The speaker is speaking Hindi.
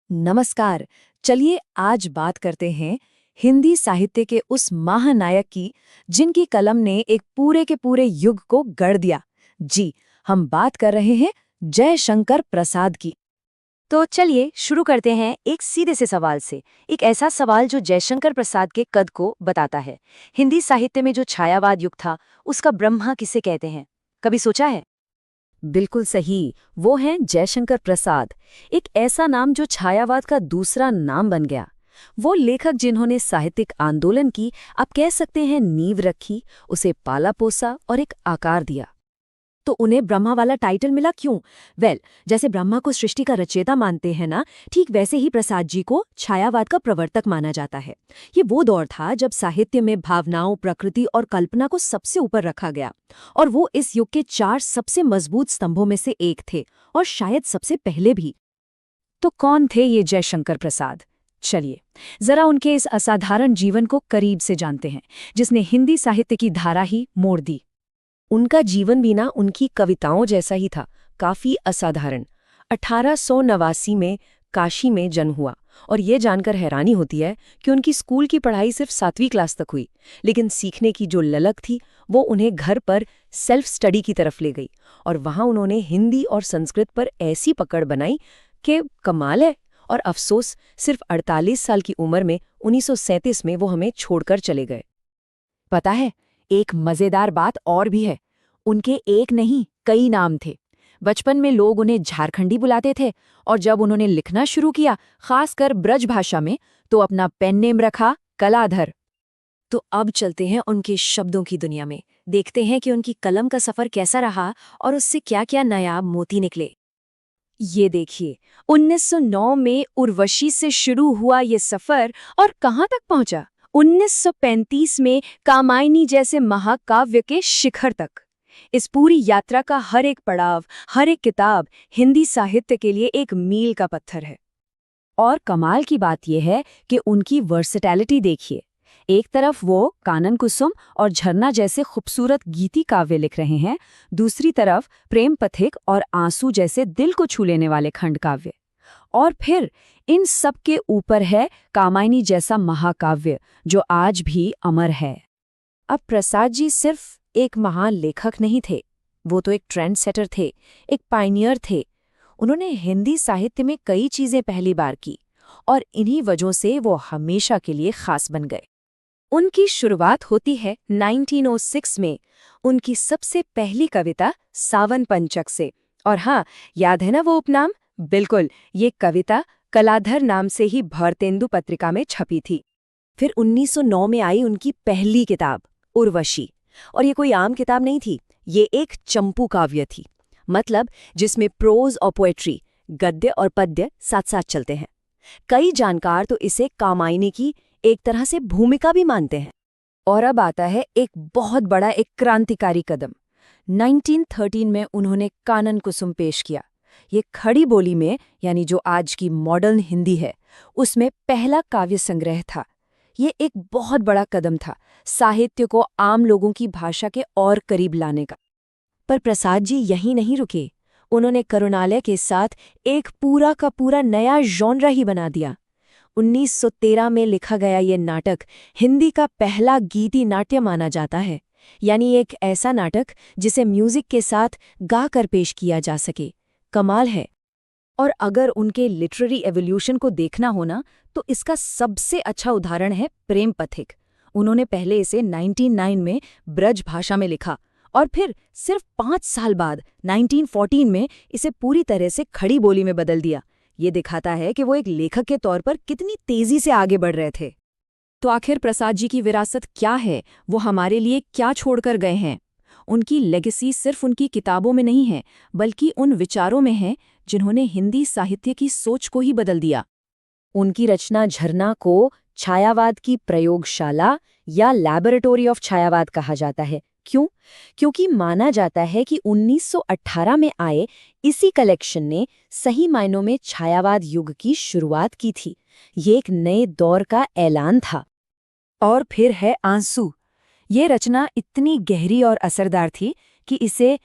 नमस्कार। चलिए आज बात करते हैं हिंदी साहित्य के उस महानायक की जिनकी कलम ने एक पूरे के पूरे युग को गढ़ दिया। जी, हम बात कर रहे हैं जयशंकर प्रसाद की। तो चलिए शुरू करते हैं एक सीधे से सवाल से। एक ऐसा सवाल जो जयशंकर प्रसाद के कद को बताता है। हिंदी साहित्य में जो छायावाद युग था, उसका ब्रह्मा किसे कहते हैं? कभी सोचा है? बिल्कुल सही, वो हैं जयशंकर प्रसाद। एक ऐसा नाम जो छायावाद का दूसरा नाम बन गया। वो लेखक जिन्होंने साहित्यिक आंदोलन की, आप कह सकते हैं, नींव रखी, उसे पाला पोसा और एक आकार दिया। तो उन्हें ब्रह्मा वाला टाइटल मिला क्यों? जैसे ब्रह्मा को सृष्टि का रचयिता मानते हैं ना, ठीक वैसे ही प्रसाद जी को छायावाद का प्रवर्तक माना जाता है। ये वो दौर था जब साहित्य में भावनाओं, प्रकृति और कल्पना को सबसे ऊपर रखा गया, और वो इस युग के 4 सबसे मजबूत स्तंभों में से एक थे, और शायद सबसे पहले भी। तो कौन थे ये जयशंकर प्रसाद? चलिए जरा उनके इस असाधारण जीवन को करीब से जानते हैं, जिसने हिंदी साहित्य की धारा ही मोड़ दी। उनका जीवन भी ना उनकी कविताओं जैसा ही था, काफी असाधारण। 1889 में काशी में जन्म हुआ, और ये जानकर हैरानी होती है कि उनकी स्कूल की पढ़ाई सिर्फ 7वीं क्लास तक हुई, लेकिन सीखने की जो ललक थी वो उन्हें घर पर सेल्फ स्टडी की तरफ ले गई, और वहां उन्होंने हिंदी और संस्कृत पर ऐसी पकड़ बनाई कि कमाल है। और अफसोस, सिर्फ 48 साल की उम्र में 1937 में वो हमें छोड़कर चले गए। पता है, एक मजेदार बात और भी है। उनके एक नहीं, कई नाम थे। बचपन में लोग उन्हें झारखंडी बुलाते थे, और जब उन्होंने लिखना शुरू किया, खासकर ब्रज भाषा में, तो अपना पेन नेम रखा कलाधर। तो अब चलते हैं उनके शब्दों की दुनिया में, देखते हैं कि उनकी कलम का सफर कैसा रहा और उससे क्या क्या नायाब मोती निकले। ये देखिए, 1909 में उर्वशी से शुरू हुआ ये सफर, और कहाँ तक पहुंचा? 1935 में कामायनी जैसे महाकाव्य के शिखर तक। इस पूरी यात्रा का हर एक पड़ाव, हर एक किताब हिंदी साहित्य के लिए एक मील का पत्थर है। और कमाल की बात यह है कि उनकी वर्सेटैलिटी देखिए। एक तरफ वो कानन कुसुम और झरना जैसे खूबसूरत गीति काव्य लिख रहे हैं, दूसरी तरफ प्रेम पथिक और आंसू जैसे दिल को छू लेने वाले खंड काव्य। और फिर इन सब के ऊपर है कामायनी जैसा महाकाव्य, जो आज भी अमर है। अब प्रसाद जी सिर्फ एक महान लेखक नहीं थे, वो तो एक ट्रेंड सेटर थे, एक पायनियर थे। उन्होंने हिंदी साहित्य में कई चीजें पहली बार की, और इन्हीं वजहों से वो हमेशा के लिए खास बन गए। उनकी शुरुआत होती है 1906 में, उनकी सबसे पहली कविता सावन पंचक से। और हाँ, याद है ना वो उपनाम? बिल्कुल, ये कविता कलाधर नाम से ही भारतेंदु पत्रिका में छपी थी। फिर 1909 में आई उनकी पहली किताब उर्वशी, और ये कोई आम किताब नहीं थी, ये एक चंपू काव्य थी। मतलब जिसमें प्रोज और पोएट्री, गद्य और पद्य साथ साथ चलते हैं। कई जानकार तो इसे कामायनी की एक तरह से भूमिका भी मानते हैं। और अब आता है एक बहुत बड़ा, एक क्रांतिकारी कदम। 1913 में उन्होंने कानन कुसुम पेश किया। ये खड़ी बोली में, यानी जो आज की मॉडर्न हिंदी है, उसमें पहला काव्य संग्रह था। ये एक बहुत बड़ा कदम था, साहित्य को आम लोगों की भाषा के और करीब लाने का। पर प्रसाद जी यहीं नहीं रुके। उन्होंने करुणालय के साथ एक पूरा का पूरा नया जॉनरा ही बना दिया। 1913 में लिखा गया ये नाटक हिंदी का पहला गीति नाट्य माना जाता है, यानी एक ऐसा नाटक जिसे म्यूजिक के साथ गाकर पेश किया जा सके। कमाल है। और अगर उनके लिटरेरी एवोल्यूशन को देखना हो ना, तो इसका सबसे अच्छा उदाहरण है प्रेम पथिक। उन्होंने पहले इसे 1909 में ब्रज भाषा में लिखा, और फिर सिर्फ 5 साल बाद 1914 में इसे पूरी तरह से खड़ी बोली में बदल दिया। ये दिखाता है कि वो एक लेखक के तौर पर कितनी तेजी से आगे बढ़ रहे थे। तो आखिर प्रसाद जी की विरासत क्या है? वो हमारे लिए क्या छोड़कर गए हैं? उनकी लेगेसी सिर्फ उनकी किताबों में नहीं है, बल्कि उन विचारों में है जिन्होंने हिंदी साहित्य की सोच को ही बदल दिया। उनकी रचना झरना को छायावाद की प्रयोगशाला या लैबोरेटरी ऑफ छायावाद कहा जाता है। क्यों? क्योंकि माना जाता है कि 1918 में आए इसी कलेक्शन ने सही मायनों में छायावाद युग की शुरुआत की थी। ये एक नए दौर का ऐलान था। और फिर है आंसू। ये रचना इतनी गहरी और असरदार थी कि इसे